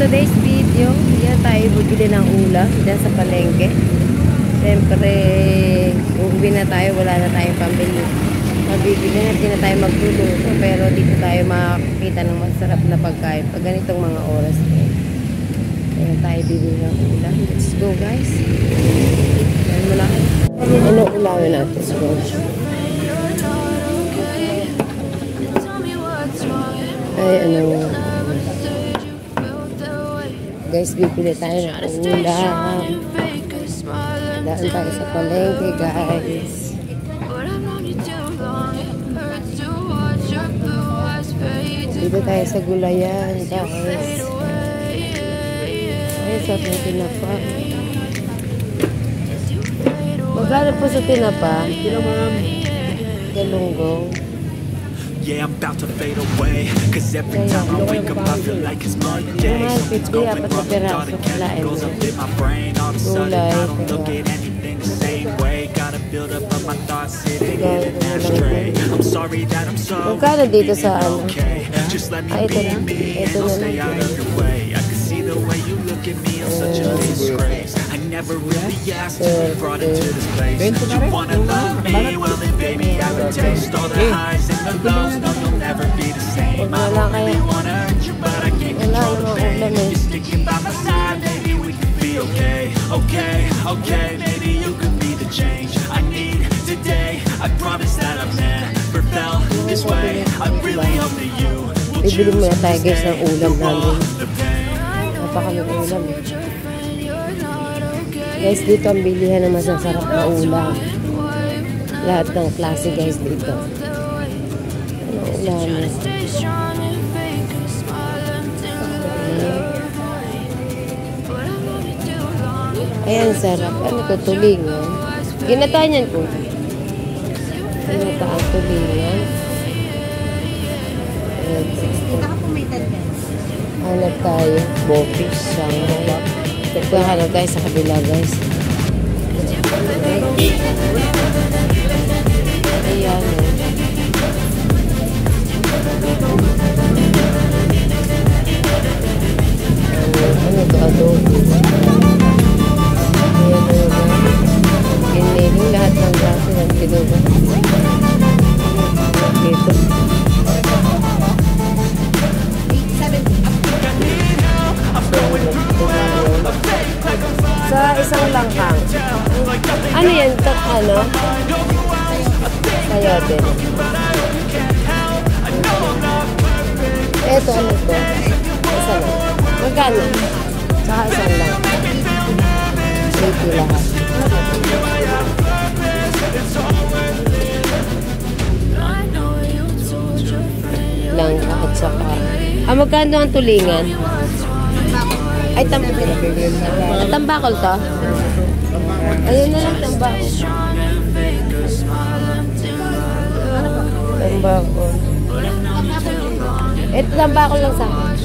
today's video, yan tayo bibili ng ulam dyan sa palengke. Siyempre, uuwi na tayo, wala na tayong pambili. Mabibili na, hindi na tayo magluluto, pero dito tayo makakita ng masarap na pagkain pag ganitong mga oras. Ayan tayo bibili ng ulam. Let's go guys. Ayan mo lang. Ano ulamin natin? Let's go. Ay, ano. Guys, bibili tayo ng ulam. Daan tayo sa palengke, guys. Dito tayo sa gulayan, guys. Ay, sarap ng tinapa. Magkano po sa tinapa? Galunggong. Yeah, I'm about to fade away, cause every time I wake up I feel like it's Monday. Something's going wrong, all the chemicals up in my brain. All of a sudden I don't look at anything the same way. Gotta build up of my thoughts sitting in an ashtray. I'm sorry that I'm so okay. Just let me be me and I'll stay out of your way. I can see the way you look at me, I'm such a disgrace. I never really asked to be brought into this place. You wanna love me? Well then baby I would taste all the highs and the lows. No, you'll never be the same. I don't really wanna hurt you, but I can't control the pain. You're sticking by my side, maybe we could be okay. Okay, okay, maybe you could be the change I need today. I promise that I've never felt this way. I really hope that you will choose Bibili muna tayo guys ng ulam through all namin. the pain. Napakamig ulam. Guys, dito ang bilihan ng masasarap na ulam. Lahat ng klase guys dito. Ulam. Ayan, sarap. Ano to? Tulingan. Ginataan yan ko. Ginataan tulingan. Hanap tayo. Bopis. Sangay. Hanap tayo sa kabila guys. Ayan. Ano to? Adobo. Ayan na naman. Giniling lahat ng klase ng kinuha. Dito. Sa isang langkang. Ano yan? Ano? Sayote. Eto, ano to? Isa lang. Magkano? Saka isang lang. 80 lahat. Langka at saka. Magkano ang tulingan? Ay, tambakol to? Ayun na lang, tambakol. Tambakol. Ito, tambakol lang sa akin.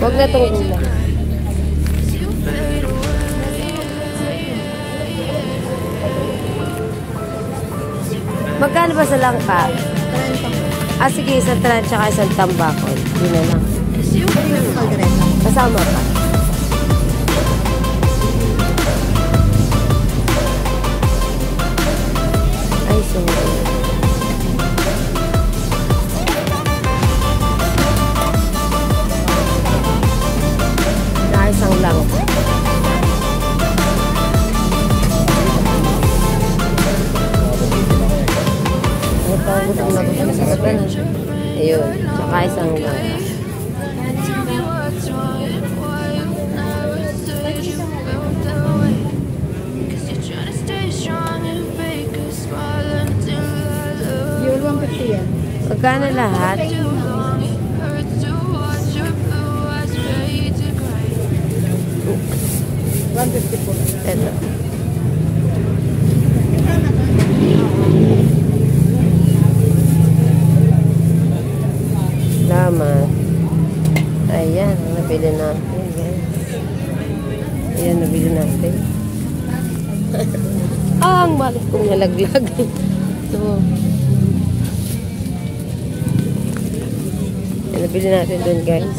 Huwag na itong ulam. Magkano ba sa langka? Sige, isang tran tsaka isang tambakol. Yun na lang. Kasama pa. Ay, sorry. Isang lang. Ayun. Tsaka isang lang. Magkano lahat? 150 po. Ito. Salamat. Ayan, nabili natin. Ayan, nabili natin. Ang balik kong nalaglag. Ito. Nabili natin dun, guys.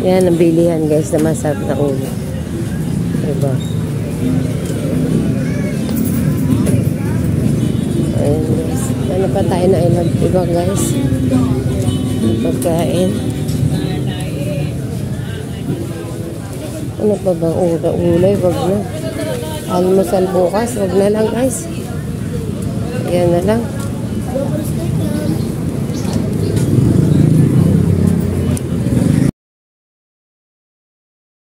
Yan ang bilihan guys na masarap na ulo. Diba? Ayan guys. Ano pa tayo na ilang iba guys? Pagkain. Ano pa bang ulay? Wag na. Almusal bukas. Wag na lang guys. Yan na lang.